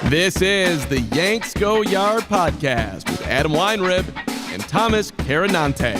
This is the Yanks Go Yard podcast with Adam Weinrib and Thomas Carinante.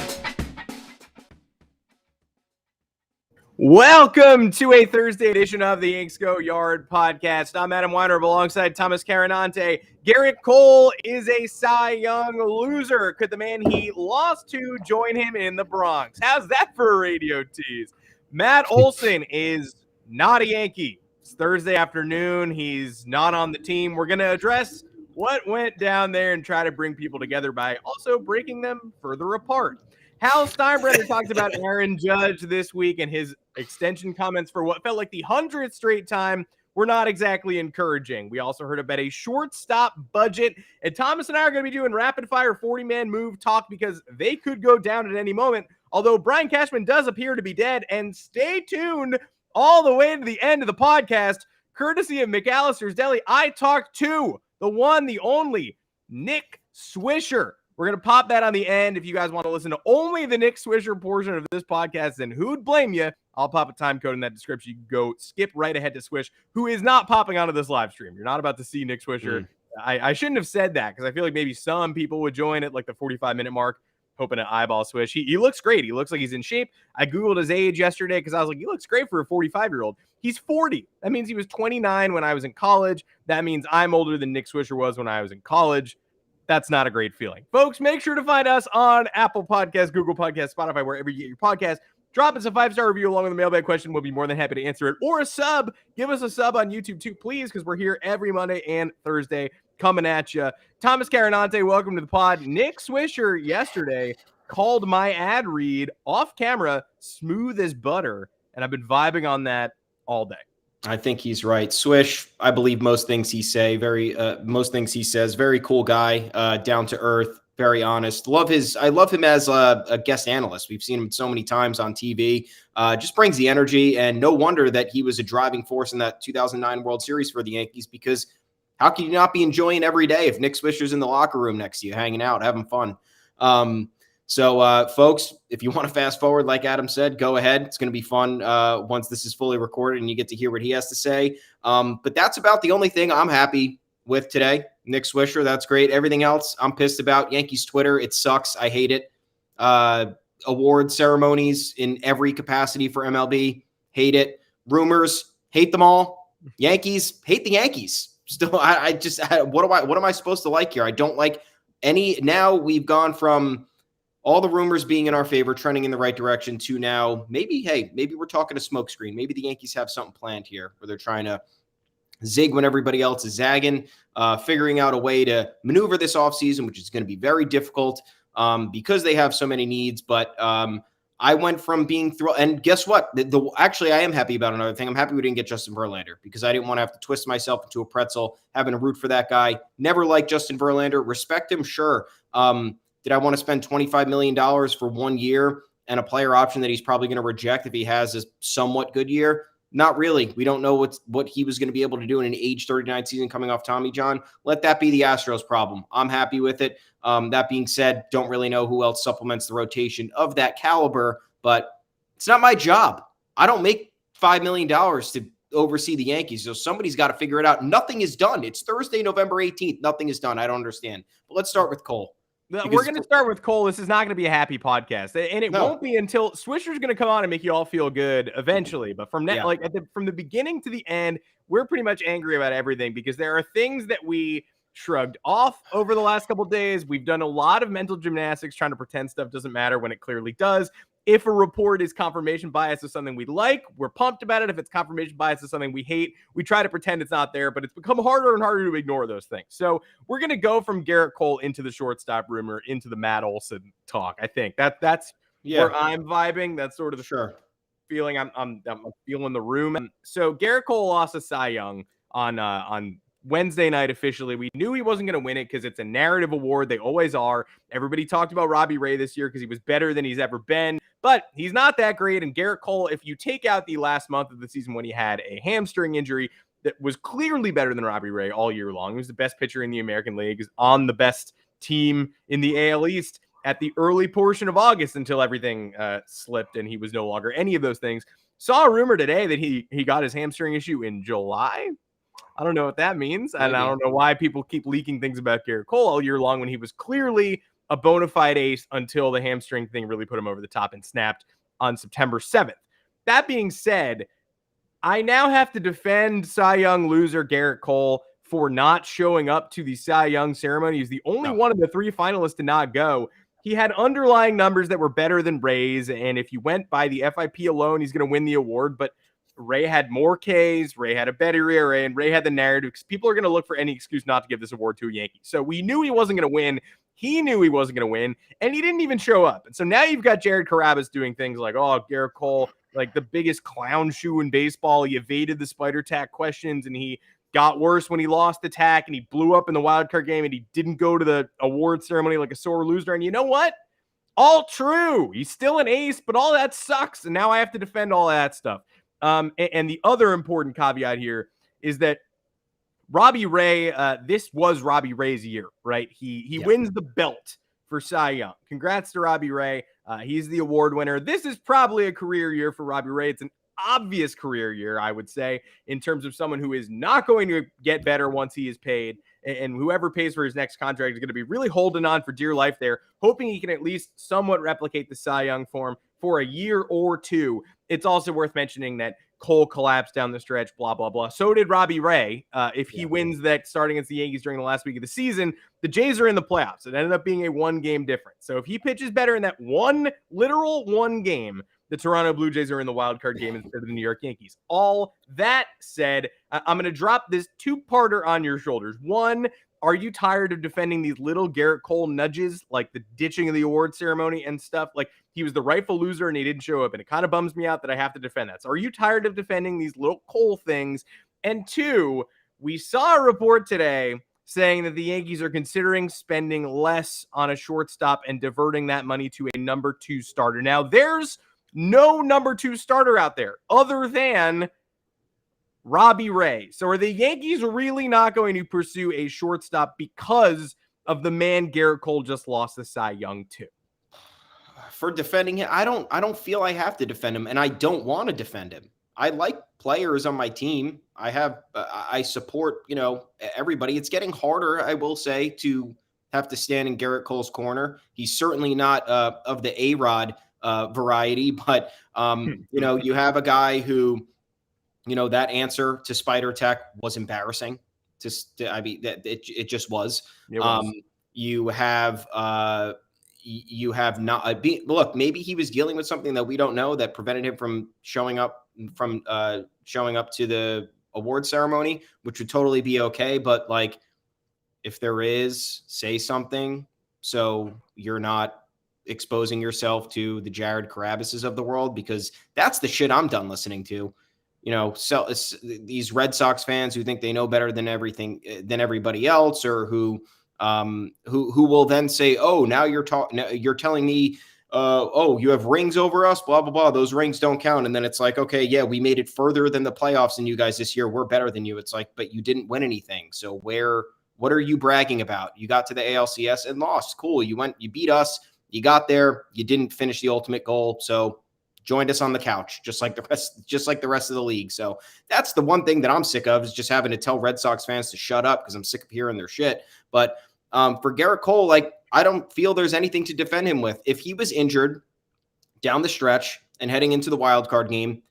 Welcome to a Thursday edition of the Yanks Go Yard podcast. I'm Adam Weinrib alongside Thomas Carinante. Gerrit Cole is a Cy Young loser. Could the man he lost to join him in the Bronx? How's that for a radio tease? Matt Olson is not a Yankee. It's Thursday afternoon. He's not on the team. We're going to address what went down there and try to bring people together by also breaking them further apart. Hal Steinbrenner talked about Aaron Judge this week, and his extension comments for what felt like the 100th straight time were not exactly encouraging. We also heard about a shortstop budget, and Thomas and I are going to be doing rapid-fire 40-man move talk because they could go down at any moment, although Brian Cashman does appear to be dead. And stay tuned all the way to the end of the podcast, courtesy of McAllister's Deli. I talked to the one, the only, Nick Swisher. We're going to pop that on the end. If you guys want to listen to only the Nick Swisher portion of this podcast, then who'd blame you? I'll pop a time code in that description. You can go skip right ahead to Swish, who is not popping onto this live stream. You're not about to see Nick Swisher. I shouldn't have said that because I feel like maybe some people would join at like the 45-minute mark, hoping to eyeball Swish. He looks great. He looks like he's in shape. I Googled his age yesterday because I was like, he looks great for a 45-year-old. He's 40. That means he was 29 when I was in college. That means I'm older than Nick Swisher was when I was in college. That's not a great feeling. Folks, make sure to find us on Apple Podcasts, Google Podcasts, Spotify, wherever you get your podcast. Drop us a 5-star review along with a mailbag question. We'll be more than happy to answer it. Or a sub. Give us a sub on YouTube too, please, because we're here every Monday and Thursday coming at you. Thomas Carinante, welcome to the pod. Nick Swisher yesterday called my ad read off camera smooth as butter, and I've been vibing on that all day. I think he's right. Swish, I believe most things he says. Very cool guy, down to earth, very honest. I love him as a guest analyst. We've seen him so many times on TV. Just brings the energy, and no wonder that he was a driving force in that 2009 World Series for the Yankees, because how can you not be enjoying every day if Nick Swisher's in the locker room next to you, hanging out, having fun? So, folks, if you want to fast forward, like Adam said, go ahead. It's going to be fun once this is fully recorded and you get to hear what he has to say. But that's about the only thing I'm happy with today. Nick Swisher, that's great. Everything else I'm pissed about. Yankees Twitter, it sucks. I hate it. Award ceremonies in every capacity for MLB, hate it. Rumors, hate them all. Yankees, hate the Yankees. Still, what am I supposed to like here? I don't like any. Now we've gone from all the rumors being in our favor, trending in the right direction, to now maybe we're talking a smokescreen. Maybe the Yankees have something planned here where they're trying to zig when everybody else is zagging, figuring out a way to maneuver this offseason, which is going to be very difficult because they have so many needs. But I went from being thrilled, and guess what? Actually, I am happy about another thing. I'm happy we didn't get Justin Verlander because I didn't want to have to twist myself into a pretzel having to root for that guy. Never liked Justin Verlander. Respect him, sure. Did I want to spend $25 million for 1 year and a player option that he's probably going to reject if he has a somewhat good year? Not really. We don't know what he was going to be able to do in an age 39 season coming off Tommy John. Let that be the Astros problem. I'm happy with it. That being said, don't really know who else supplements the rotation of that caliber, but it's not my job. I don't make $5 million to oversee the Yankees, so somebody's got to figure it out. Nothing is done. It's Thursday, November 18th. Nothing is done. I don't understand. But let's start with Cole. We're going to start with Cole. This is not going to be a happy podcast, and it won't be until Swisher's going to come on and make you all feel good eventually. But from now, from the beginning to the end, we're pretty much angry about everything because there are things that we shrugged off over the last couple of days. We've done a lot of mental gymnastics trying to pretend stuff doesn't matter when it clearly does. If a report is confirmation bias of something we like, we're pumped about it. If it's confirmation bias of something we hate, we try to pretend it's not there, but it's become harder and harder to ignore those things. So we're going to go from Gerrit Cole into the shortstop rumor, into the Matt Olson talk. I think that's where I'm vibing. That's sort of the feeling I'm feeling the room. So Gerrit Cole lost a Cy Young on Wednesday night officially. We knew he wasn't going to win it because it's a narrative award. They always are. Everybody talked about Robbie Ray this year because he was better than he's ever been. But he's not that great. And Gerrit Cole, if you take out the last month of the season when he had a hamstring injury that was clearly better than Robbie Ray all year long. He was the best pitcher in the American League, is on the best team in the AL East at the early portion of August until everything slipped and he was no longer any of those things. Saw a rumor today that he got his hamstring issue in July. I don't know what that means. And I Maybe. don't know why people keep leaking things about Gerrit Cole all year long when he was clearly a bona fide ace until the hamstring thing really put him over the top and snapped on September 7th. That being said, I now have to defend Cy Young loser Gerrit Cole for not showing up to the Cy Young ceremony. He's the only one of the three finalists to not go. He had underlying numbers that were better than Ray's, and if you went by the FIP alone, he's going to win the award. But Ray had more Ks, Ray had a better ERA, and Ray had the narrative because people are going to look for any excuse not to give this award to a Yankee. So we knew he wasn't going to win. He knew he wasn't going to win, and he didn't even show up. And so now you've got Jared Carrabis doing things like, oh, Gerrit Cole, like the biggest clown shoe in baseball. He evaded the spider tack questions, and he got worse when he lost the tack, and he blew up in the wild card game, and he didn't go to the award ceremony like a sore loser. And you know what? All true. He's still an ace, but all that sucks. And now I have to defend all that stuff. And the other important caveat here is that Robbie Ray, this was Robbie Ray's year, right? He wins the belt for Cy Young. Congrats to Robbie Ray. He's the award winner. This is probably a career year for Robbie Ray. It's an obvious career year, I would say, in terms of someone who is not going to get better once he is paid. And whoever pays for his next contract is going to be really holding on for dear life there, hoping he can at least somewhat replicate the Cy Young form for a year or two. It's also worth mentioning that Cole collapsed down the stretch, blah, blah, blah. So did Robbie Ray. If he wins that starting against the Yankees during the last week of the season, the Jays are in the playoffs. It ended up being a one-game difference. So if he pitches better in that literal one game, the Toronto Blue Jays are in the wild card game instead of the New York Yankees. All that said, I'm going to drop this two-parter on your shoulders. One, are you tired of defending these little Gerrit Cole nudges, like the ditching of the award ceremony and stuff? Like, he was the rightful loser and he didn't show up, and it kind of bums me out that I have to defend that. So are you tired of defending these little Cole things? And two, we saw a report today saying that the Yankees are considering spending less on a shortstop and diverting that money to a number 2 starter. Now, there's no number 2 starter out there other than Robbie Ray. So are the Yankees really not going to pursue a shortstop because of the man Gerrit Cole just lost the Cy Young to? For defending him, I don't feel I have to defend him, and I don't want to defend him. I like players on my team. I support, everybody. It's getting harder, I will say, to have to stand in Gerrit Cole's corner. He's certainly not of the A-Rod variety, but you have a guy who, that answer to Spider Tech was embarrassing. It just was. It was. You have not look, maybe he was dealing with something that we don't know that prevented him from showing up to the award ceremony, which would totally be okay. But like, if there is, say something so you're not exposing yourself to the Jared Carabises of the world, because that's the shit I'm done listening to. These Red Sox fans who think they know better than everybody else, or who will then say, "Oh, now you're telling me, you have rings over us, blah blah blah. Those rings don't count." And then it's like, okay, yeah, we made it further than the playoffs than you guys this year. We're better than you. It's like, but you didn't win anything. So what are you bragging about? You got to the ALCS and lost. Cool. You beat us. You got there. You didn't finish the ultimate goal. So joined us on the couch, just like the rest of the league. So that's the one thing that I'm sick of, is just having to tell Red Sox fans to shut up because I'm sick of hearing their shit. But for Gerrit Cole, like, I don't feel there's anything to defend him with. If he was injured down the stretch and heading into the wild card game,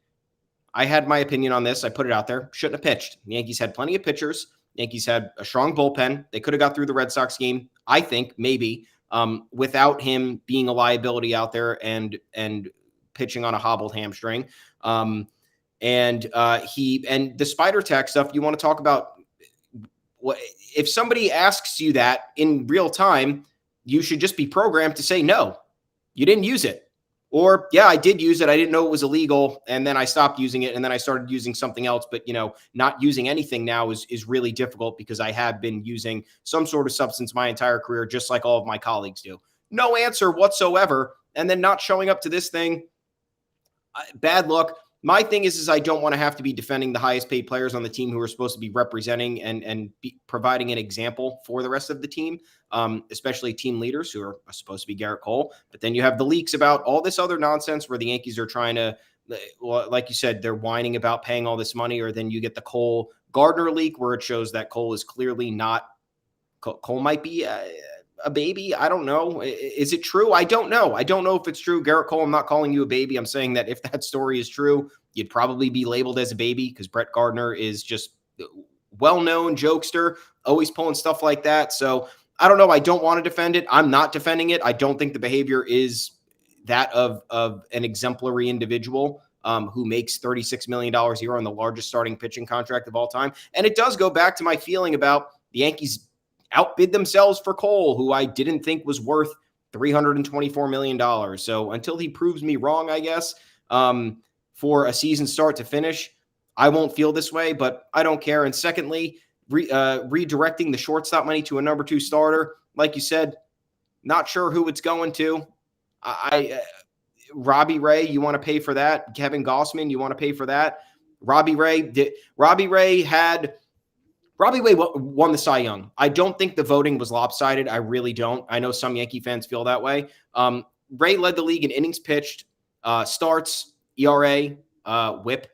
I had my opinion on this. I put it out there. Shouldn't have pitched. The Yankees had plenty of pitchers. The Yankees had a strong bullpen. They could have got through the Red Sox game, I think, maybe, without him being a liability out there and pitching on a hobbled hamstring. And the Spider Tack stuff, you want to talk about, if somebody asks you that in real time, you should just be programmed to say, no, you didn't use it. Or, yeah, I did use it. I didn't know it was illegal. And then I stopped using it. And then I started using something else. But, not using anything now is really difficult, because I have been using some sort of substance my entire career, just like all of my colleagues do. No answer whatsoever. And then not showing up to this thing, bad luck. My thing is I don't want to have to be defending the highest paid players on the team who are supposed to be representing and providing an example for the rest of the team, especially team leaders who are supposed to be Gerrit Cole. But then you have the leaks about all this other nonsense where the Yankees are trying to like you said, they're whining about paying all this money, or then you get the Cole Gardner leak where it shows that Cole is clearly not. Cole might be a baby. I don't know. Is it true? I don't know. I don't know if it's true. Gerrit Cole, I'm not calling you a baby. I'm saying that if that story is true, you'd probably be labeled as a baby because Brett Gardner is just well-known jokester, always pulling stuff like that. So I don't know. I don't want to defend it. I'm not defending it. I don't think the behavior is that of an exemplary individual who makes $36 million a year on the largest starting pitching contract of all time. And it does go back to my feeling about the Yankees outbid themselves for Cole, who I didn't think was worth $324 million. So until he proves me wrong, I guess, for a season start to finish, I won't feel this way, but I don't care. And secondly, redirecting the shortstop money to a number 2 starter, like you said, not sure who it's going to. Robbie Ray, you want to pay for that? Kevin Gossman, you want to pay for that? Robbie Ray won the Cy Young. I don't think the voting was lopsided. I really don't. I know some Yankee fans feel that way. Ray led the league in innings pitched, starts, ERA, WHIP,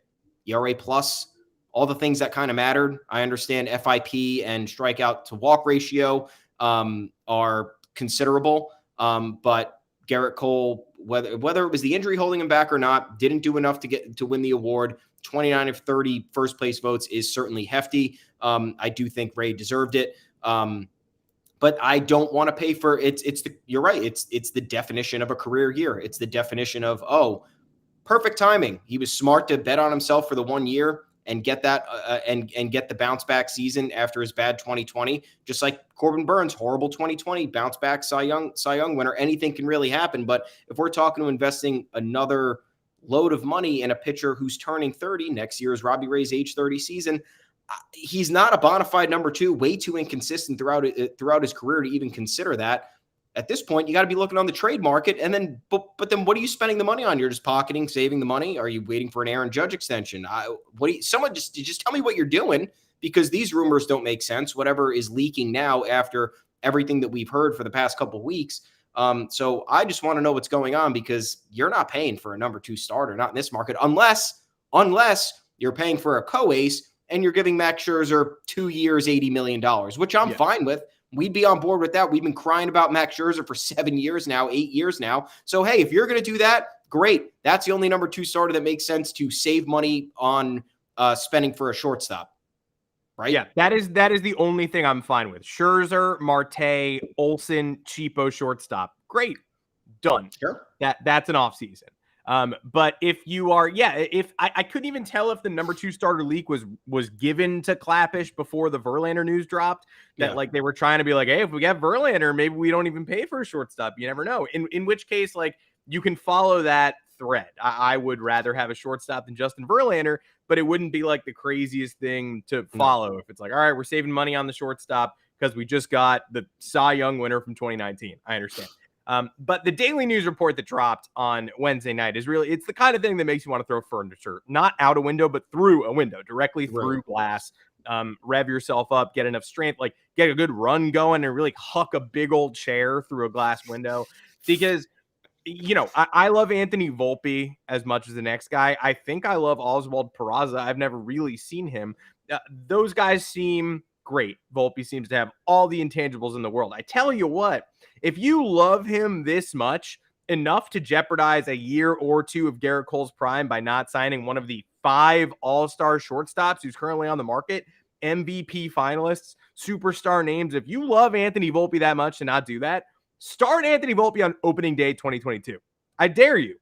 ERA plus, all the things that kind of mattered. I understand FIP and strikeout to walk ratio are considerable, but Gerrit Cole, whether it was the injury holding him back or not, didn't do enough to win the award. 29 of 30 first place votes is certainly hefty. I do think Ray deserved it. But I don't want to pay for you're right. It's the definition of a career year. It's the definition of, perfect timing. He was smart to bet on himself for the 1 year and get that and get the bounce back season after his bad 2020, just like Corbin Burns, horrible 2020, bounce back Cy Young winner. Anything can really happen. But if we're talking to investing another load of money in a pitcher who's turning 30, next year is Robbie Ray's age 30 season, he's not a bona fide number 2, way too inconsistent throughout his career to even consider that. At this point, you got to be looking on the trade market. And then, but then what are you spending the money on? You're just pocketing, saving the money? Are you waiting for an Aaron Judge extension? Someone just tell me what you're doing, because these rumors don't make sense. Whatever is leaking now after everything that we've heard for the past couple of weeks. So I just want to know what's going on, because you're not paying for a number 2 starter, not in this market, unless you're paying for a co-ace and you're giving Max Scherzer 2 years, $80 million, which I'm fine with. We'd be on board with that. We've been crying about Max Scherzer for 7 years now, 8 years now. So, hey, if you're going to do that, great. That's the only number 2 starter that makes sense to save money on spending for a shortstop, right? Yeah, that is the only thing I'm fine with. Scherzer, Marte, Olson, cheapo shortstop. Great. Done. Sure. That's an offseason. But if you are, if I couldn't even tell if the number 2 starter leak was given to Clappish before the Verlander news dropped, that like they were trying to be like, hey, if we get Verlander, maybe we don't even pay for a shortstop. You never know. In which case, like, you can follow that thread. I would rather have a shortstop than Justin Verlander, but it wouldn't be like the craziest thing to follow if it's like, all right, we're saving money on the shortstop because we just got the Cy Young winner from 2019. I understand. But the Daily News report that dropped on Wednesday night is really, it's the kind of thing that makes you want to throw furniture, not out a window, but through a window, directly through glass. Rev yourself up, get enough strength, like get a good run going and really huck a big old chair through a glass window. Because, you know, I love Anthony Volpe as much as the next guy. I think I love Oswald Peraza. I've never really seen him. Those guys seem great. Volpe seems to have all the intangibles in the world. I tell you what, if you love him this much, enough to jeopardize a year or 2 of Gerrit Cole's prime by not signing one of the 5 all-star shortstops who's currently on the market, MVP finalists, superstar names, if you love Anthony Volpe that much to not do that, start Anthony Volpe on opening day 2022. I dare you.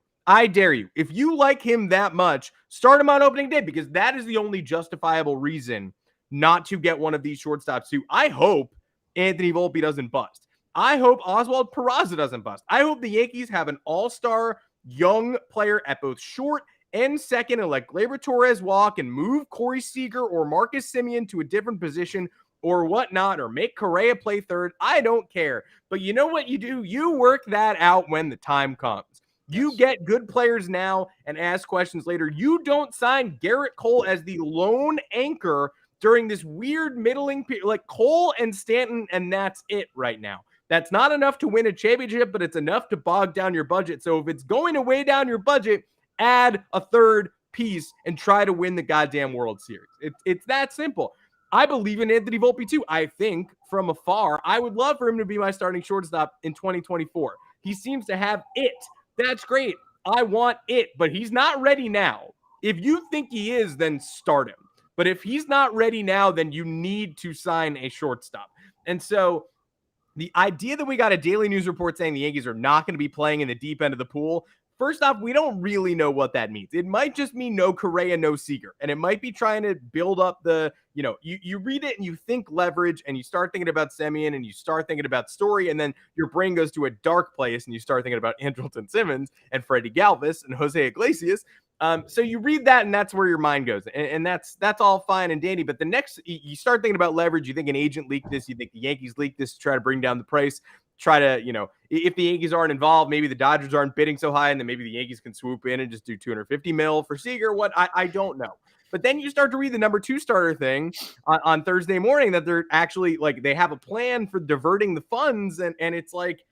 If you like him that much, start him on opening day, because that is the only justifiable reason not to get one of these shortstops who I hope Anthony Volpe doesn't bust. I hope Oswald Peraza doesn't bust. I hope the Yankees have an all-star young player at both short and second and let Gleyber Torres walk and move Corey Seager or Marcus Semien to a different position or whatnot, or make Correa play third. I don't care. But you know what you do? You work that out when the time comes. You get good players now and ask questions later. You don't sign Gerrit Cole as the lone anchor during this weird middling period, like Cole and Stanton, and that's it right now. That's not enough to win a championship, but it's enough to bog down your budget. So if it's going to weigh down your budget, add a third piece and try to win the goddamn World Series. It's that simple. I believe in Anthony Volpe too. I think from afar, I would love for him to be my starting shortstop in 2024. He seems to have it. That's great. I want it, but he's not ready now. If you think he is, then start him. But if he's not ready now, then you need to sign a shortstop. And so the idea that we got a daily news report saying the Yankees are not going to be playing in the deep end of the pool, first off, we don't really know what that means. It might just mean no Correa, no Seager. And it might be trying to build up the, you read it and you think leverage and you start thinking about Semien and you start thinking about Story. And then your brain goes to a dark place and you start thinking about Andrelton Simmons and Freddie Galvis and Jose Iglesias. So you read that and that's where your mind goes. And that's all fine and dandy. But the next, you start thinking about leverage. You think an agent leaked this. You think the Yankees leaked this to try to bring down the price. Try to, if the Yankees aren't involved, maybe the Dodgers aren't bidding so high and then maybe the Yankees can swoop in and just do $250 million for Seager. What? I don't know. But then you start to read the number 2 starter thing on Thursday morning that they're actually they have a plan for diverting the funds. And it's like,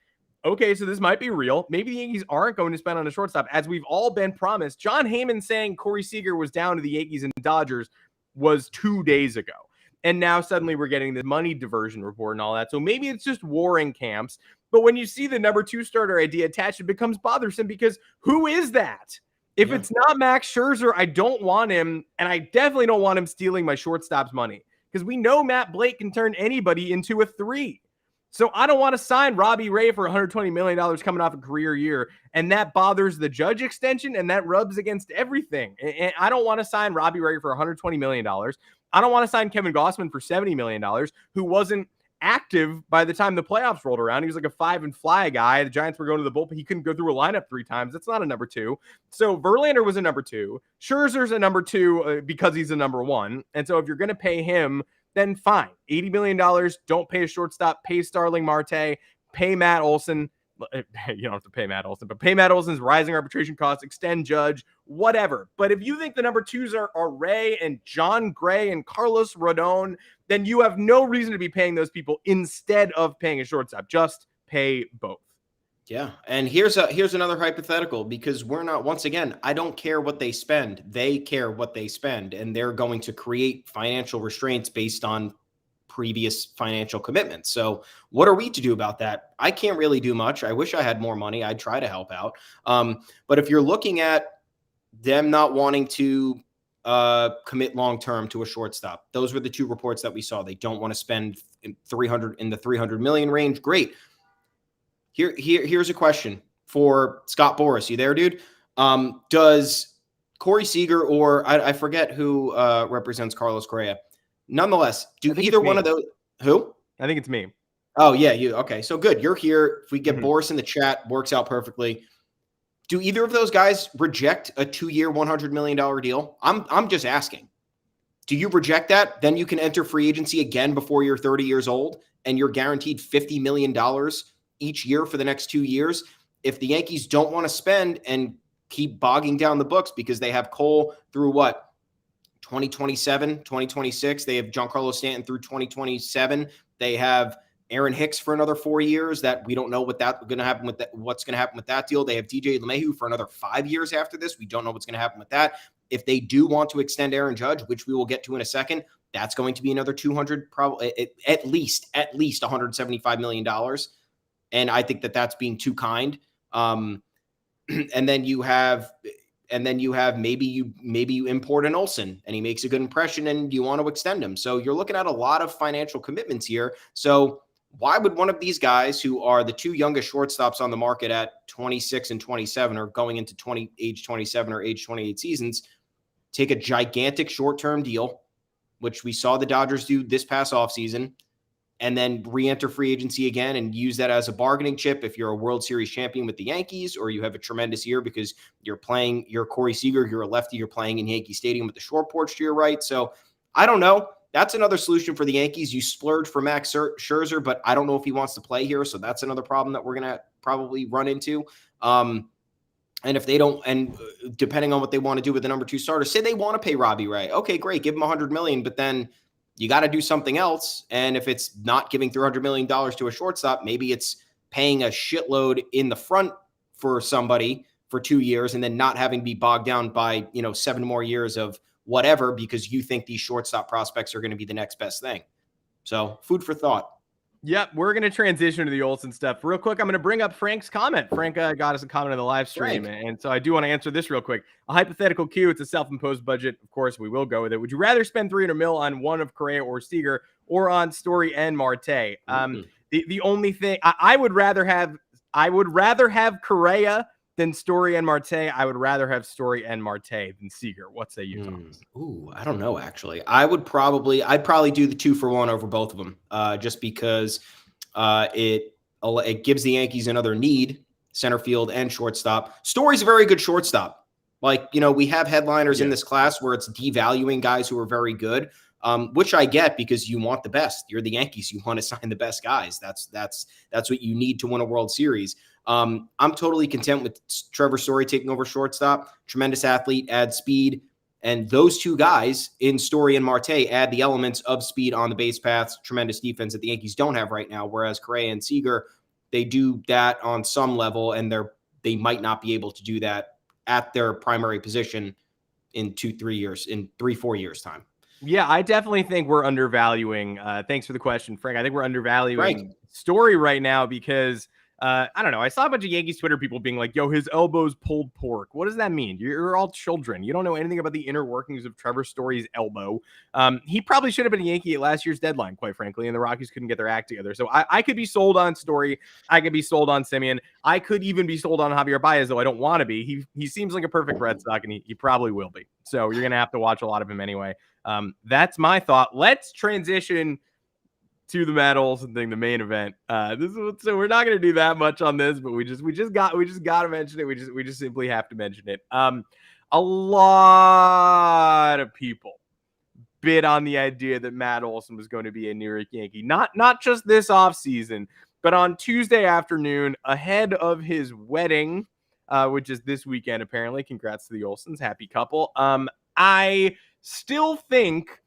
okay, so this might be real. Maybe the Yankees aren't going to spend on a shortstop, as we've all been promised. John Heyman saying Corey Seager was down to the Yankees and Dodgers was 2 days ago. And now suddenly we're getting the money diversion report and all that. So maybe it's just warring camps. But when you see the number 2 starter idea attached, it becomes bothersome because who is that? If it's not Max Scherzer, I don't want him. And I definitely don't want him stealing my shortstop's money because we know Matt Blake can turn anybody into a 3. So I don't want to sign Robbie Ray for $120 million coming off a career year. And that bothers the Judge extension and that rubs against everything. And I don't want to sign Robbie Ray for $120 million. I don't want to sign Kevin Gossman for $70 million, who wasn't active by the time the playoffs rolled around. He was like a 5-and-fly guy. The Giants were going to the bullpen. He couldn't go through a lineup 3 times. That's not a number 2. So Verlander was a number 2. Scherzer's a number 2 because he's a number 1. And so if you're going to pay him, then fine. $80 million. Don't pay a shortstop. Pay Starling Marte. Pay Matt Olson. You don't have to pay Matt Olson, but pay Matt Olson's rising arbitration costs. Extend Judge. Whatever. But if you think the number 2s are Ray and John Gray and Carlos Rodon, then you have no reason to be paying those people instead of paying a shortstop. Just pay both. Yeah. And here's another hypothetical, because we're not, once again, I don't care what they spend. They care what they spend, and they're going to create financial restraints based on previous financial commitments. So what are we to do about that? I can't really do much. I wish I had more money. I'd try to help out. But if you're looking at them not wanting to commit long-term to a shortstop, those were the 2 reports that we saw. They don't want to spend in the $300 million range. Great. Here's a question for Scott Boras. You there, dude? Does Corey Seager or I forget who represents Carlos Correa? Nonetheless, do either one of those? Who? I think it's me. Oh yeah, you. Okay, so good. You're here. If we get Boras in the chat, works out perfectly. Do either of those guys reject a 2-year, $100 million deal? I'm just asking. Do you reject that? Then you can enter free agency again before you're 30 years old, and you're guaranteed $50 million each year for the next 2 years. If the Yankees don't want to spend and keep bogging down the books because they have Cole through 2027, 2026, they have Giancarlo Stanton through 2027. They have Aaron Hicks for another 4 years that we don't know what's going to happen with that deal. They have DJ LeMahieu for another 5 years after this. We don't know what's going to happen with that. If they do want to extend Aaron Judge, which we will get to in a second, that's going to be another 200, probably at least $175 million. And I think that that's being too kind. And then you have maybe you import an Olson and he makes a good impression and you want to extend him. So you're looking at a lot of financial commitments here. So why would one of these guys, who are the 2 youngest shortstops on the market at 26 and 27, or going into age 27 or age 28 seasons, take a gigantic short-term deal, which we saw the Dodgers do this past offseason, and then re-enter free agency again and use that as a bargaining chip if you're a World Series champion with the Yankees, or you have a tremendous year because you're Corey Seager, you're a lefty, you're playing in Yankee Stadium with the short porch to your right. So I don't know. That's another solution for the Yankees. You splurge for Max Scherzer, but I don't know if he wants to play here. So that's another problem that we're going to probably run into. And if they don't, and depending on what they want to do with the number 2 starter, say they want to pay Robbie Ray. Okay, great. Give him $100 million, but then you got to do something else. And if it's not giving $300 million to a shortstop, maybe it's paying a shitload in the front for somebody for 2 years and then not having to be bogged down by, 7 more years of whatever because you think these shortstop prospects are going to be the next best thing. So food for thought. Yep, we're going to transition to the Olson stuff. Real quick, I'm going to bring up Frank's comment. Frank got us a comment on the live stream, and so I do want to answer this real quick. A hypothetical Q, it's a self-imposed budget. Of course, we will go with it. Would you rather spend $300 million on one of Correa or Seager or on Story and Marte? The only thing I would rather have Correa than Story and Marte. I would rather have Story and Marte than Seager. What say you, Thomas? I don't know, actually. I'd probably do the 2-for-1 over both of them, just because it gives the Yankees another need, center field and shortstop. Story's a very good shortstop. Like, we have headliners in this class where it's devaluing guys who are very good, which I get because you want the best. You're the Yankees. You want to sign the best guys. That's what you need to win a World Series. I'm totally content with Trevor Story taking over shortstop. Tremendous athlete, adds speed. And those two guys in Story and Marte add the elements of speed on the base paths, tremendous defense that the Yankees don't have right now. Whereas Correa and Seager, they do that on some level, and they might not be able to do that at their primary position in 2-3 years, in 3-4 years time. Yeah, I definitely think we're undervaluing. Thanks for the question, Frank. I think we're undervaluing Story right now because I don't know. I saw a bunch of Yankees Twitter people being like, yo, his elbow's pulled pork. What does that mean? You're all children. You don't know anything about the inner workings of Trevor Story's elbow. He probably should have been a Yankee at last year's deadline, quite frankly, and the Rockies couldn't get their act together. So I could be sold on Story. I could be sold on Simeon. I could even be sold on Javier Baez, though I don't want to be. He seems like a perfect Red Sox, and he probably will be. So you're going to have to watch a lot of him anyway. That's my thought. Let's transition to the Matt Olson thing, the main event. So we're not going to do that much on this, but we just got to mention it. We just simply have to mention it. A lot of people bid on the idea that Matt Olson was going to be a New York Yankee, not just this offseason, but on Tuesday afternoon ahead of his wedding, which is this weekend apparently. Congrats to the Olsons, happy couple. I still think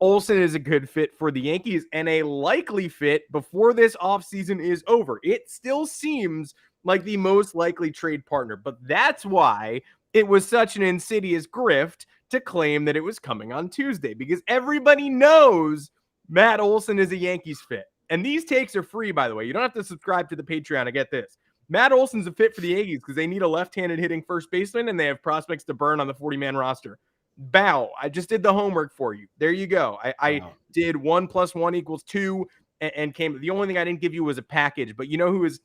Olson is a good fit for the Yankees and a likely fit before this offseason is over. It still seems like the most likely trade partner, but that's why it was such an insidious grift to claim that it was coming on Tuesday, because everybody knows Matt Olson is a Yankees fit. And these takes are free, by the way. You don't have to subscribe to the Patreon to get this. Matt Olson's a fit for the Yankees because they need a left-handed hitting first baseman and they have prospects to burn on the 40-man roster. Bow. I just did the homework for you. There you go. I did 1 + 1 = 2 and came. The only thing I didn't give you was a package, but you know who is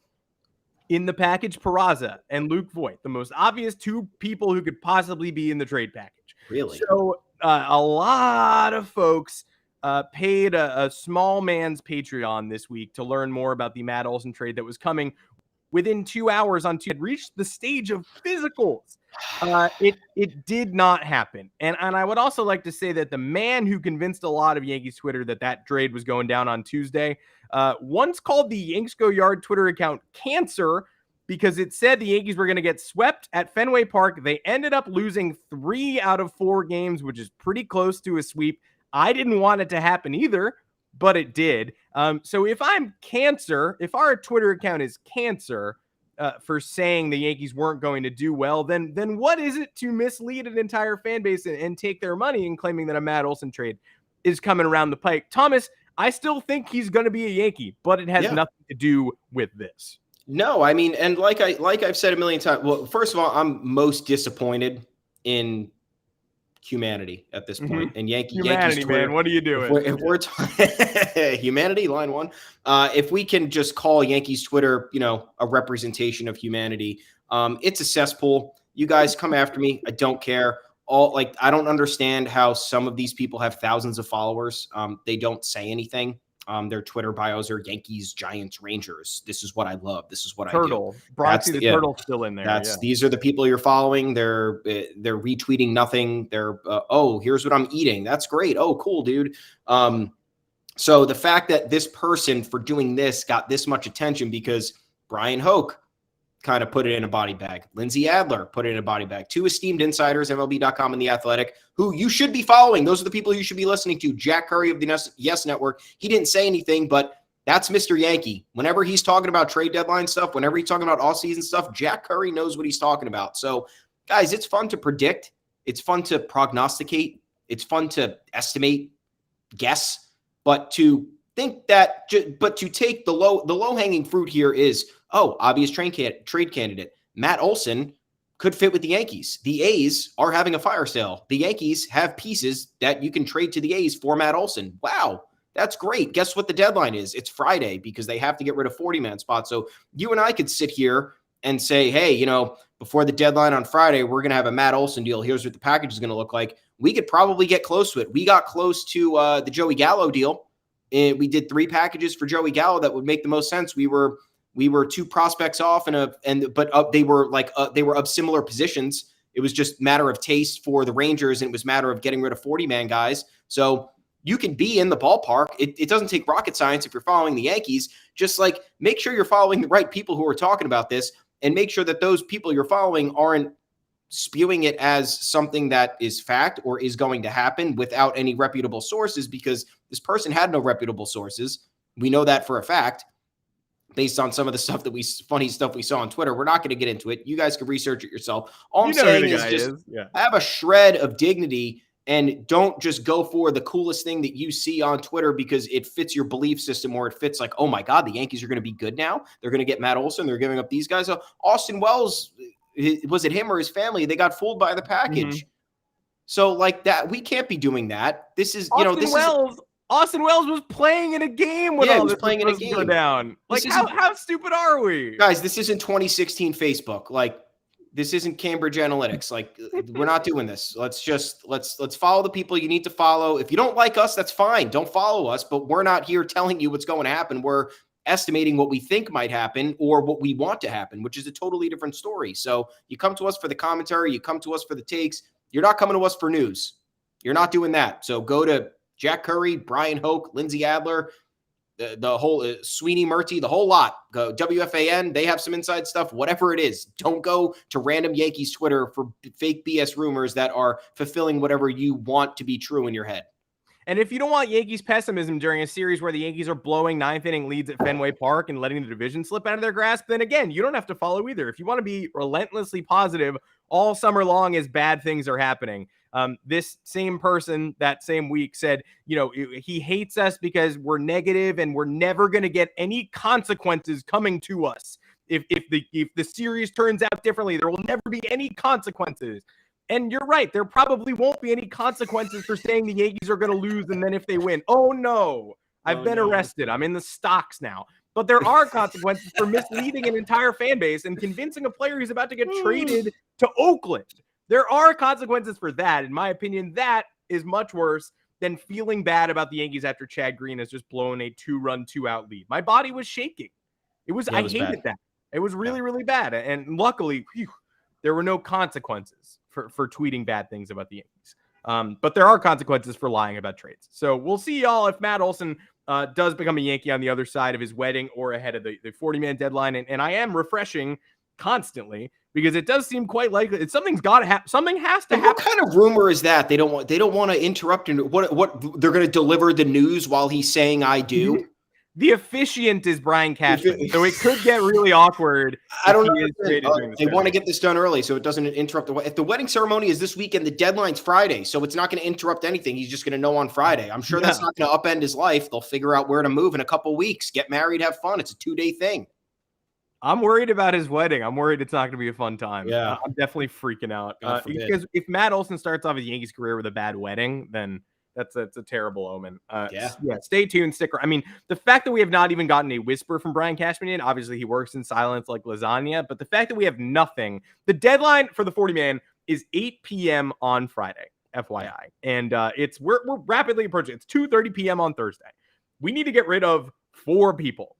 in the package? Peraza and Luke Voigt, the most obvious two people who could possibly be in the trade package. Really? So a lot of folks paid a small man's Patreon this week to learn more about the Matt Olson trade that was coming within 2 hours on Tuesday. It reached the stage of physicals. It did not happen. And I would also like to say that the man who convinced a lot of Yankees Twitter that trade was going down on Tuesday once called the Yanks Go Yard Twitter account cancer because it said the Yankees were going to get swept at Fenway Park. They ended up losing 3 out of 4 games, which is pretty close to a sweep. I didn't want it to happen either, but it did. So if I'm cancer, if our Twitter account is cancer, for saying the Yankees weren't going to do well, then what is it to mislead an entire fan base and take their money and claiming that a Matt Olson trade is coming around the pike? Thomas, I still think he's going to be a Yankee, but it has nothing to do with this. No, I mean, and like I've said a million times. Well, first of all, I'm most disappointed in humanity at this point. And Yankees Twitter, man, what are you doing? If we're humanity, line one. If we can just call Yankees Twitter, a representation of humanity, it's a cesspool. You guys come after me. I don't care. I don't understand how some of these people have thousands of followers. They don't say anything. Their Twitter bios are Yankees, Giants, Rangers. This is what I love. This is what Turtle. I do. Bronxy the Turtle's still in there. These are the people you're following. They're retweeting nothing. They're here's what I'm eating. That's great. Oh, cool, dude. So the fact that this person for doing this got this much attention because Brian Hoke kind of put it in a body bag. Lindsay Adler put it in a body bag. 2 esteemed insiders, MLB.com and The Athletic, who you should be following. Those are the people you should be listening to. Jack Curry of the Yes Network. He didn't say anything, but That's Mr. Yankee. Whenever he's talking about trade deadline stuff, whenever he's talking about offseason stuff, Jack Curry knows what he's talking about. So, guys, it's fun to predict. It's fun to prognosticate. It's fun to estimate, guess. But to think that, but to take the low-hanging fruit here is, obvious trade candidate. Matt Olson could fit with the Yankees. The A's are having a fire sale. The Yankees have pieces that you can trade to the A's for Matt Olson. Wow. That's great. Guess what the deadline is? It's Friday because they have to get rid of 40-man spots. So you and I could sit here and say, hey, before the deadline on Friday, we're going to have a Matt Olson deal. Here's what the package is going to look like. We could probably get close to it. We got close to the Joey Gallo deal. We did 3 packages for Joey Gallo that would make the most sense. We were 2 prospects off but they were of similar positions. It was just matter of taste for the Rangers, and it was matter of getting rid of 40-man guys. So you can be in the ballpark. It doesn't take rocket science if you're following the Yankees. Just make sure you're following the right people who are talking about this, and make sure that those people you're following aren't spewing it as something that is fact or is going to happen without any reputable sources, because this person had no reputable sources. We know that for a fact based on some of the funny stuff we saw on Twitter. We're not going to get into it. You guys can research it yourself. All I'm saying is just have a shred of dignity. And don't just go for the coolest thing that you see on Twitter because it fits your belief system, or it fits oh my God, the Yankees are going to be good now. They're going to get Matt Olson. They're giving up these guys. Austin Wells, was it him or his family? They got fooled by the package. Mm-hmm. So that, we can't be doing that. This is, Austin Wells was playing in a game when all this was supposed to go down. How stupid are we? Guys, this isn't 2016 Facebook. This isn't Cambridge Analytics. We're not doing this. Let's follow the people you need to follow. If you don't like us, that's fine. Don't follow us, but we're not here telling you what's going to happen. We're estimating what we think might happen or what we want to happen, which is a totally different story. So you come to us for the commentary. You come to us for the takes. You're not coming to us for news. You're not doing that. So go to Jack Curry, Brian Hoke, Lindsay Adler, the whole Sweeney Murty, the whole lot. Go WFAN. They have some inside stuff, whatever it is. Don't go to random Yankees Twitter for fake BS rumors that are fulfilling whatever you want to be true in your head. And if you don't want Yankees pessimism during a series where the Yankees are blowing 9th inning leads at Fenway Park and letting the division slip out of their grasp, then again, you don't have to follow either. If you want to be relentlessly positive all summer long as bad things are happening, this same person that same week said, he hates us because we're negative and we're never going to get any consequences coming to us. If the series turns out differently, there will never be any consequences. And you're right. There probably won't be any consequences for saying the Yankees are going to lose. And then if they win, oh no, I've been arrested. I'm in the stocks now. But there are consequences for misleading an entire fan base and convincing a player who's about to get traded to Oakland. There are consequences for that. In my opinion, that is much worse than feeling bad about the Yankees after Chad Green has just blown a 2-run, 2-out lead. My body was shaking. I hated that. It was really, really bad. And luckily, there were no consequences for tweeting bad things about the Yankees. But there are consequences for lying about trades. So we'll see y'all if Matt Olson does become a Yankee on the other side of his wedding or ahead of the 40-man deadline. And I am refreshing constantly because it does seem quite likely. Something's got to happen. Something has to happen. What kind of rumor is that? They don't want to interrupt. What they're going to deliver the news while he's saying "I do." The officiant is Brian Cashman, so it could get really awkward. I don't know. They want to get this done early so it doesn't interrupt if the wedding ceremony is this weekend, the deadline's Friday, so it's not going to interrupt anything. He's just going to know on Friday. I'm sure that's not going to upend his life. They'll figure out where to move in a couple weeks. Get married, have fun. It's a 2-day thing. I'm worried about his wedding. I'm worried it's not going to be a fun time. Yeah, I'm definitely freaking out because if Matt Olson starts off his Yankees career with a bad wedding, then that's a terrible omen. Stay tuned, stick around. I mean, the fact that we have not even gotten a whisper from Brian Cashman yet, obviously he works in silence like lasagna, but the fact that we have nothing, the deadline for the 40-man is 8 p.m. on Friday, FYI. And we're rapidly approaching. It's 2:30 p.m. on Thursday. We need to get rid of 5 people.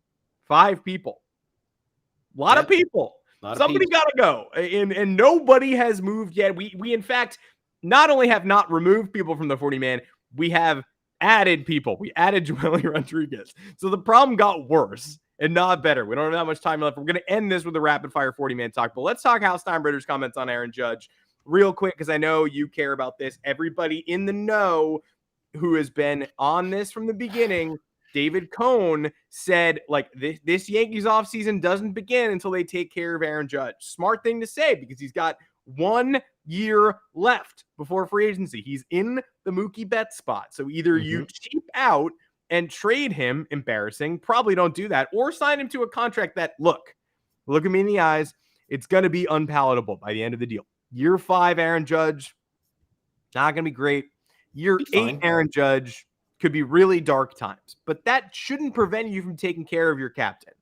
A lot of people. Somebody got to go. And nobody has moved yet. We in fact, not only have not removed people from the 40-man, we have added people. We added Joely Rodriguez. So the problem got worse and not better. We don't have that much time left. We're going to end this with a rapid-fire 40-man talk. But let's talk Hal Steinbrenner's comments on Aaron Judge real quick because I know you care about this. Everybody in the know who has been on this from the beginning David Cohn said, like, this Yankees offseason doesn't begin until they take care of Aaron Judge. Smart thing to say because he's got 1 year left before free agency. He's in the Mookie Betts spot. So either you cheap out and trade him, embarrassing, probably don't do that, or sign him to a contract that, look at me in the eyes, it's going to be unpalatable by the end of the deal. Year 5, Aaron Judge, not going to be great. Year 8, Aaron Judge, could be really dark times, but that shouldn't prevent you from taking care of your captain.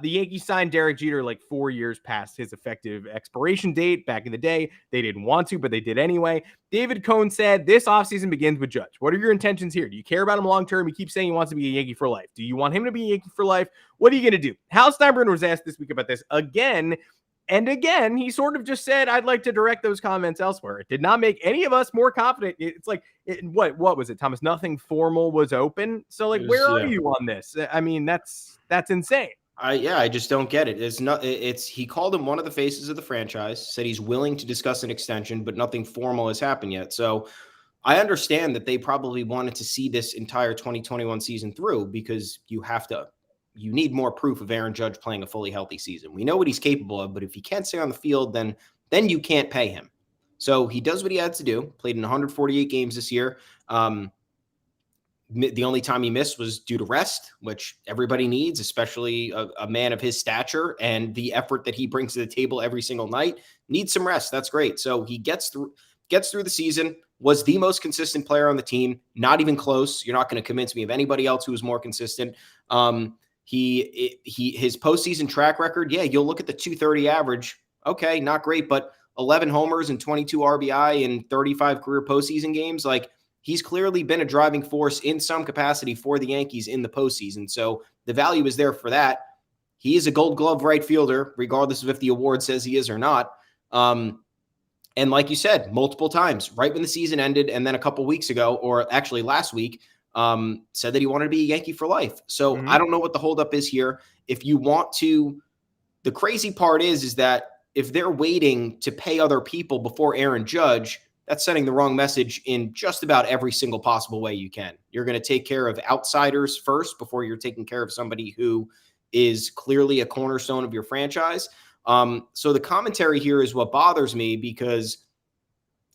The Yankees signed Derek Jeter like 4 years past his effective expiration date back in the day. They didn't want to, but they did anyway. David Cohn said, this offseason begins with Judge. What are your intentions here? Do you care about him long-term? He keeps saying he wants to be a Yankee for life. Do you want him to be a Yankee for life? What are you going to do? Hal Steinbrenner was asked this week about this again. And again, he sort of just said, I'd like to direct those comments elsewhere. It did not make any of us more confident. It's like, what was it, Thomas? Nothing formal was open. So, like, where are you on this? I mean, that's insane. I just don't get it. He called him one of the faces of the franchise, said he's willing to discuss an extension, but nothing formal has happened yet. So I understand that they probably wanted to see this entire 2021 season through because you need more proof of Aaron Judge playing a fully healthy season. We know what he's capable of, but if he can't stay on the field, then you can't pay him. So he does what he had to do, played in 148 games this year. The only time he missed was due to rest, which everybody needs, especially a man of his stature and the effort that he brings to the table every single night. Needs some rest. That's great. So he gets through the season, was the most consistent player on the team, not even close. You're not going to convince me of anybody else who was more consistent. His postseason track record, you'll look at the 230 average. Okay, not great, but 11 homers and 22 RBI in 35 career postseason games. Like, he's clearly been a driving force in some capacity for the Yankees in the postseason. So the value is there for that. He is a Gold Glove right fielder, regardless of if the award says he is or not. And like you said, multiple times, right when the season ended, and then a couple weeks ago, or actually last week, said that he wanted to be a Yankee for life. So I don't know what the holdup is here. If you want to, the crazy part is that if they're waiting to pay other people before Aaron Judge, that's sending the wrong message in just about every single possible way you can. You're going to take care of outsiders first before you're taking care of somebody who is clearly a cornerstone of your franchise. So the commentary here is what bothers me, because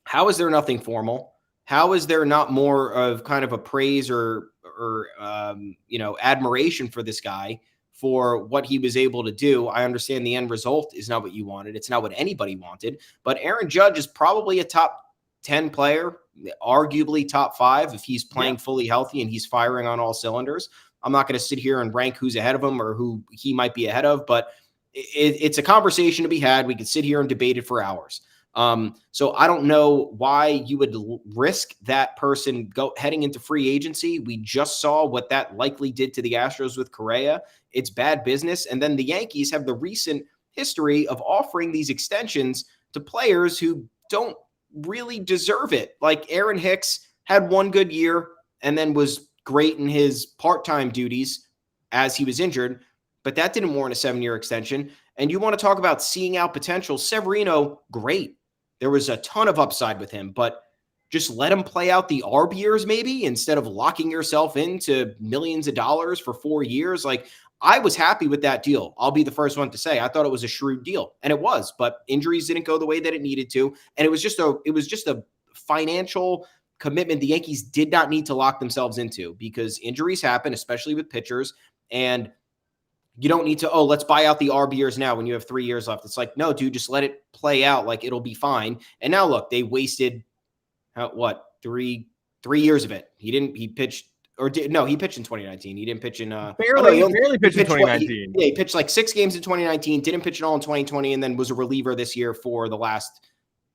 how is there nothing formal? How is there not more of kind of a praise or admiration for this guy for what he was able to do? I understand the end result is not what you wanted. It's not what anybody wanted. But Aaron Judge is probably a top 10 player, arguably top 5 if he's playing fully healthy and he's firing on all cylinders. I'm not going to sit here and rank who's ahead of him or who he might be ahead of, but it's a conversation to be had. We could sit here and debate it for hours. So I don't know why you would risk that person heading into free agency. We just saw what that likely did to the Astros with Correa. It's bad business. And then the Yankees have the recent history of offering these extensions to players who don't really deserve it. Like Aaron Hicks had one good year and then was great in his part-time duties as he was injured, but that didn't warrant a 7-year extension. And you want to talk about seeing out potential. Severino, great. There was a ton of upside with him, but just let him play out the ARB years maybe instead of locking yourself into millions of dollars for 4 years. Like, I was happy with that deal. I'll be the first one to say I thought it was a shrewd deal, and it was, but injuries didn't go the way that it needed to. And it was just a financial commitment the Yankees did not need to lock themselves into, because injuries happen, especially with pitchers. And you don't need to, let's buy out the ARB years now when you have 3 years left. It's like, no, dude, just let it play out. Like, it'll be fine. And now look, they wasted 3 years of it. He pitched in 2019. He didn't pitch in barely pitched in 2019. He pitched like 6 games in 2019, didn't pitch at all in 2020, and then was a reliever this year for the last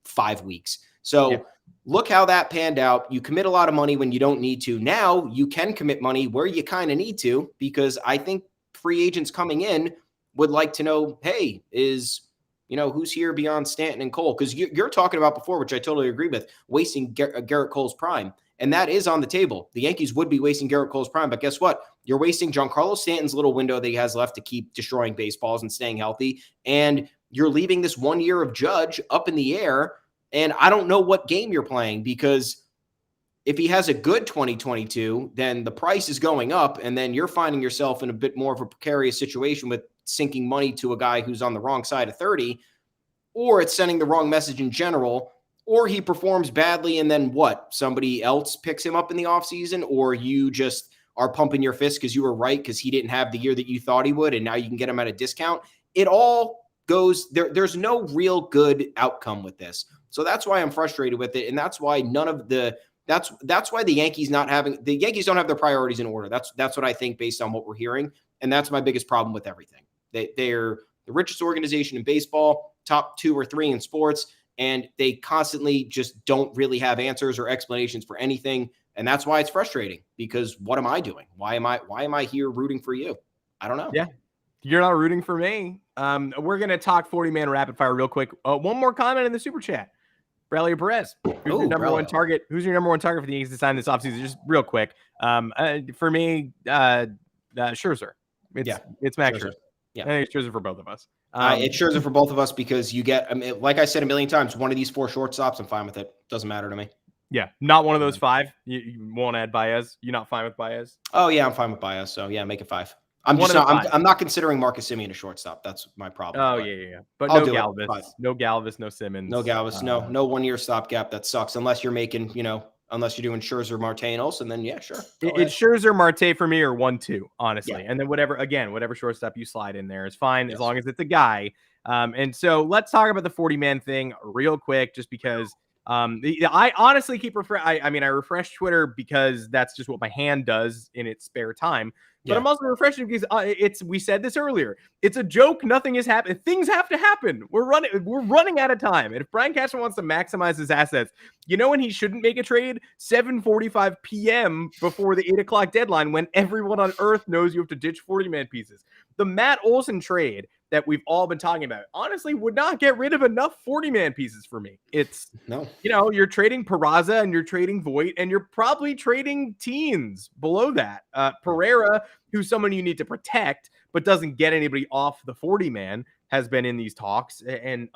5 weeks. So look how that panned out. You commit a lot of money when you don't need to. Now you can commit money where you kind of need to, because I think free agents coming in would like to know, hey, who's here beyond Stanton and Cole? Because you're talking about before, which I totally agree with, wasting Gerrit Cole's prime. And that is on the table. The Yankees would be wasting Gerrit Cole's prime, but guess what? You're wasting Giancarlo Stanton's little window that he has left to keep destroying baseballs and staying healthy. And you're leaving this 1 year of Judge up in the air. And I don't know what game you're playing, because If he has a good 2022, then the price is going up, and then you're finding yourself in a bit more of a precarious situation with sinking money to a guy who's on the wrong side of 30, or it's sending the wrong message in general, or he performs badly and then what? Somebody else picks him up in the offseason, or you just are pumping your fist because you were right because he didn't have the year that you thought he would, and now you can get him at a discount. It all goes there. There's no real good outcome with this. So that's why I'm frustrated with it. And that's why that's why the Yankees don't have their priorities in order. That's what I think based on what we're hearing. And that's my biggest problem with everything. They're the richest organization in baseball, top 2 or 3 in sports, and they constantly just don't really have answers or explanations for anything. And that's why it's frustrating, because what am I doing? Why am I here rooting for you? I don't know. Yeah. You're not rooting for me. We're going to talk 40-man rapid fire real quick. One more comment in the super chat. Braulio Perez, who's your number one target? Who's your number one target for the Yankees to sign this offseason? Just real quick. For me, Scherzer. It's Max Scherzer. Yeah, I think it's Scherzer for both of us. It's Scherzer for both of us because you get, like I said a million times, one of these 4 shortstops, I'm fine with it. Doesn't matter to me. Yeah, not one of those 5. You won't add Baez. You're not fine with Baez? Oh yeah, I'm fine with Baez. So yeah, make it 5. I'm not considering Marcus Semien a shortstop. That's my problem. Oh yeah. But no Galvis, no Simmons. No Galvis, no 1 year stopgap. That sucks unless you're making, unless you're doing Scherzer, Marte, and Olson, then yeah, sure. It's Scherzer, Marte for me, or 1-2, honestly. Yeah. And then whatever shortstop you slide in there is fine, as long as it's a guy. And so let's talk about the 40-man thing real quick, just because I honestly keep I refresh Twitter because that's just what my hand does in its spare time. But I'm also refreshing because we said this earlier. It's a joke. Nothing is happening. Things have to happen. We're running out of time. And if Brian Cashman wants to maximize his assets, when he shouldn't make a trade? 7:45 p.m. before the 8 o'clock deadline, when everyone on earth knows you have to ditch 40-man pieces. The Matt Olson trade that we've all been talking about, honestly, would not get rid of enough 40-man pieces for me. It's no, you're trading Peraza and you're trading Voit, and you're probably trading teens below that. Pereira, who's someone you need to protect, but doesn't get anybody off the 40-man, has been in these talks. And,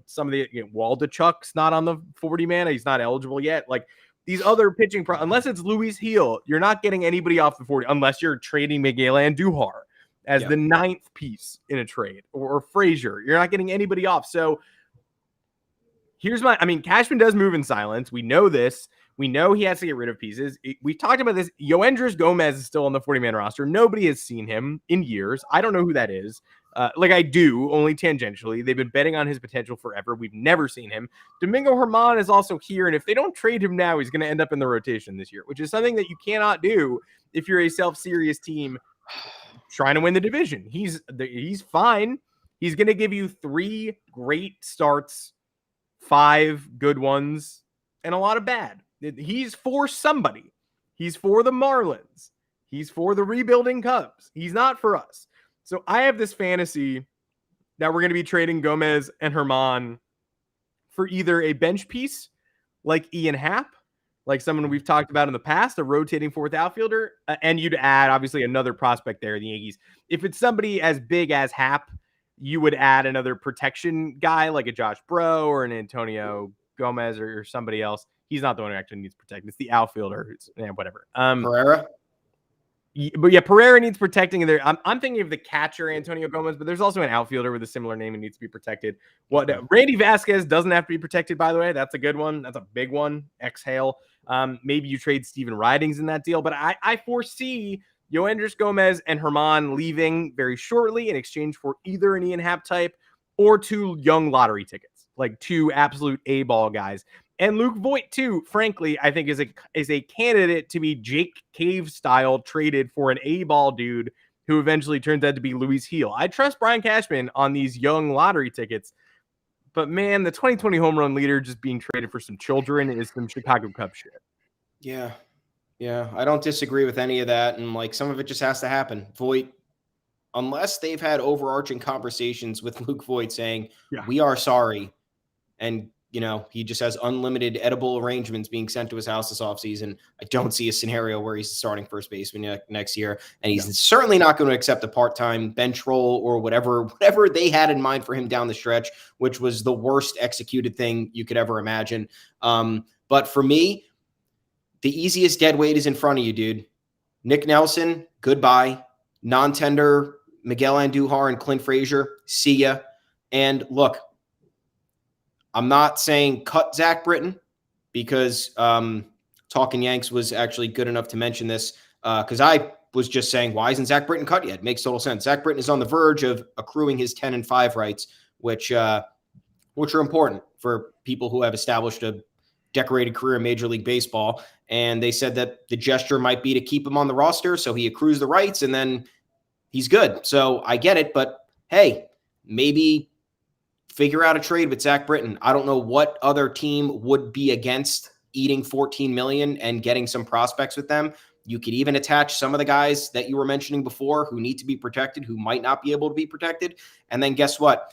some of the Waldichuk's not on the 40-man. He's not eligible yet. Like these other pitching, unless it's Luis Heel, you're not getting anybody off the 40, unless you're trading Miguel Andujar as the 9th piece in a trade, or Frazier. You're not getting anybody off. So Cashman does move in silence. We know this. We know he has to get rid of pieces. We talked about this. Yoendris Gomez is still on the 40-man roster. Nobody has seen him in years. I don't know who that is. I do, only tangentially. They've been betting on his potential forever. We've never seen him. Domingo Germán is also here, and if they don't trade him now, he's going to end up in the rotation this year, which is something that you cannot do if you're a self-serious team trying to win the division. He's fine. He's going to give you 3 great starts, 5 good ones, and a lot of bad. He's for somebody. He's for the Marlins. He's for the rebuilding Cubs. He's not for us. So I have this fantasy that we're going to be trading Gomez and Germán for either a bench piece like Ian Happ, like someone we've talked about in the past, a rotating 4th outfielder, and you'd add obviously another prospect there, the Yankees. If it's somebody as big as Happ, you would add another protection guy like a Josh Bro or an Antonio Gomez or somebody else. He's not the one who actually needs protecting. It's the outfielder. Whatever. Pereira? But yeah, Pereira needs protecting. There, I'm thinking of the catcher, Antonio Gomez, but there's also an outfielder with a similar name who needs to be protected. Randy Vasquez doesn't have to be protected, by the way. That's a good one. That's a big one. Exhale. Maybe you trade Steven Ridings in that deal, but I foresee Yoendris Gomez and Germán leaving very shortly in exchange for either an Ian Happ type or 2 young lottery tickets, like 2 absolute A-ball guys. And Luke Voit, too, frankly, I think is a candidate to be Jake Cave style traded for an A-ball dude who eventually turns out to be Luis Heel. I trust Brian Cashman on these young lottery tickets, but man, the 2020 home run leader just being traded for some children is some Chicago Cubs shit. Yeah, I don't disagree with any of that, and some of it just has to happen. Voit, unless they've had overarching conversations with Luke Voit saying, we are sorry, and he just has unlimited edible arrangements being sent to his house this offseason, I don't see a scenario where he's starting first baseman next year. And he's certainly not going to accept a part-time bench role or whatever they had in mind for him down the stretch, which was the worst executed thing you could ever imagine. But for me, The easiest dead weight is in front of you, dude. Nick Nelson, goodbye. Non-tender Miguel Andujar and Clint Frazier, see ya. And look, I'm not saying cut Zach Britton because Talking Yanks was actually good enough to mention this because I was just saying, why isn't Zach Britton cut yet? Makes total sense. Zach Britton is on the verge of accruing his 10-5 rights, which are important for people who have established a decorated career in Major League Baseball. And they said that the gesture might be to keep him on the roster so he accrues the rights and then he's good. So I get it, but hey, maybe figure out a trade with Zach Britton. I don't know what other team would be against eating $14 million and getting some prospects with them. You could even attach some of the guys that you were mentioning before who need to be protected, who might not be able to be protected. And then guess what?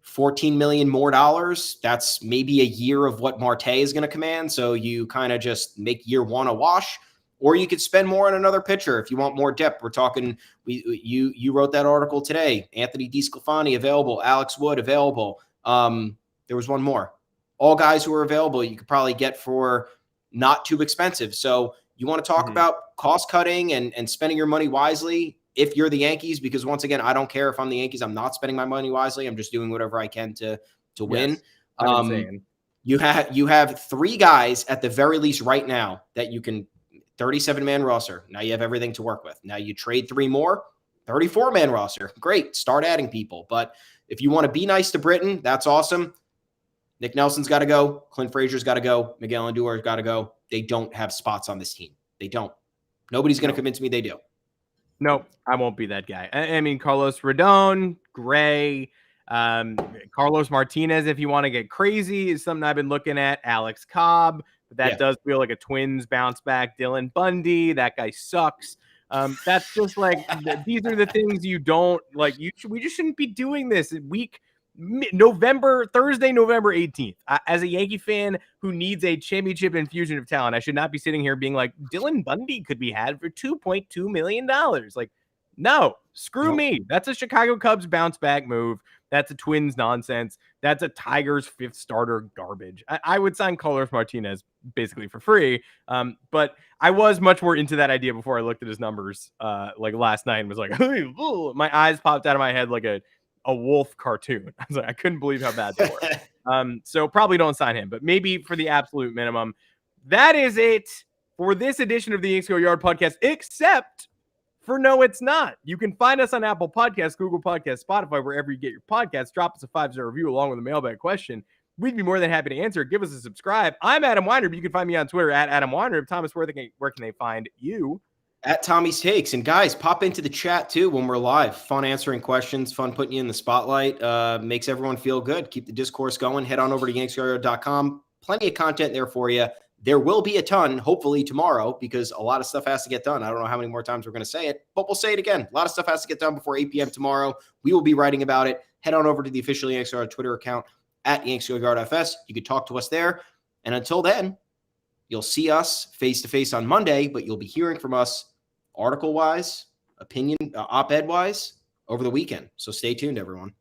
$14 million more dollars. That's maybe a year of what Marte is going to command. So you kind of just make year one a wash, or you could spend more on another pitcher if you want more depth. We're talking, you wrote that article today. Anthony DeSclafani available, Alex Wood available. There was one more. All guys who are available, you could probably get for not too expensive. So you want to talk about cost cutting and spending your money wisely if you're the Yankees, because once again, I don't care if I'm the Yankees. I'm not spending my money wisely. I'm just doing whatever I can to win. Yes, you have three guys at the very least right now that you can 37-man roster. Now you have everything to work with. Now you trade three more, 34-man roster. Great. Start adding people. But if you want to be nice to Britton, that's awesome. Nick Nelson's got to go. Clint Frazier's got to go. Miguel Andujar's got to go. They don't have spots on this team. They don't. Nobody's going to convince me they do. Nope, I won't be that guy. I mean, Carlos Rodon, Gray, Carlos Martinez, if you want to get crazy, is something I've been looking at. Alex Cobb, but that does feel like a Twins bounce back. Dylan Bundy, that guy sucks. That's just like, these are the things you don't like. We just shouldn't be doing this Thursday, November 18th. As a Yankee fan who needs a championship infusion of talent, I should not be sitting here being like, Dylan Bundy could be had for $2.2 million. Like, no, screw me. That's a Chicago Cubs bounce back move. That's a Twins nonsense. That's a Tigers fifth starter garbage. I would sign Carlos Martinez basically for free. But I was much more into that idea before I looked at his numbers like last night and was like, hey, my eyes popped out of my head like a wolf cartoon. I was like, I couldn't believe how bad they were. So probably don't sign him, but maybe for the absolute minimum. That is it for this edition of the Yanks Go Yard podcast, except for No, It's Not. You can find us on Apple Podcasts, Google Podcasts, Spotify, wherever you get your podcasts. Drop us a 5-star review along with a mailbag question. We'd be more than happy to answer. Give us a subscribe. I'm Adam Weiner, but you can find me on Twitter at Adam Weiner. Thomas, where can they find you? At Tommy's Takes. And guys, pop into the chat too when we're live. Fun answering questions, fun putting you in the spotlight. Makes everyone feel good. Keep the discourse going. Head on over to yanksgo.com. Plenty of content there for you. There will be a ton, hopefully tomorrow, because a lot of stuff has to get done. I don't know how many more times we're going to say it, but we'll say it again. A lot of stuff has to get done before 8 p.m. tomorrow. We will be writing about it. Head on over to the official Yanks Go Yard Twitter account at YanksGoYardFS. You can talk to us there. And until then, you'll see us face-to-face on Monday, but you'll be hearing from us article-wise, opinion, op-ed-wise over the weekend. So stay tuned, everyone.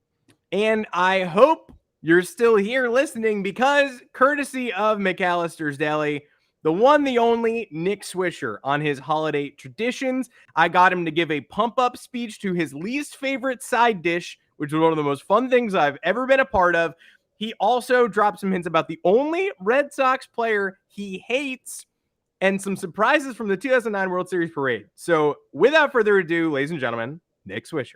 And I hope you're still here listening because courtesy of McAllister's Deli, the one, the only Nick Swisher on his holiday traditions, I got him to give a pump-up speech to his least favorite side dish, which was one of the most fun things I've ever been a part of. He also dropped some hints about the only Red Sox player he hates and some surprises from the 2009 World Series parade. So without further ado, ladies and gentlemen, Nick Swisher.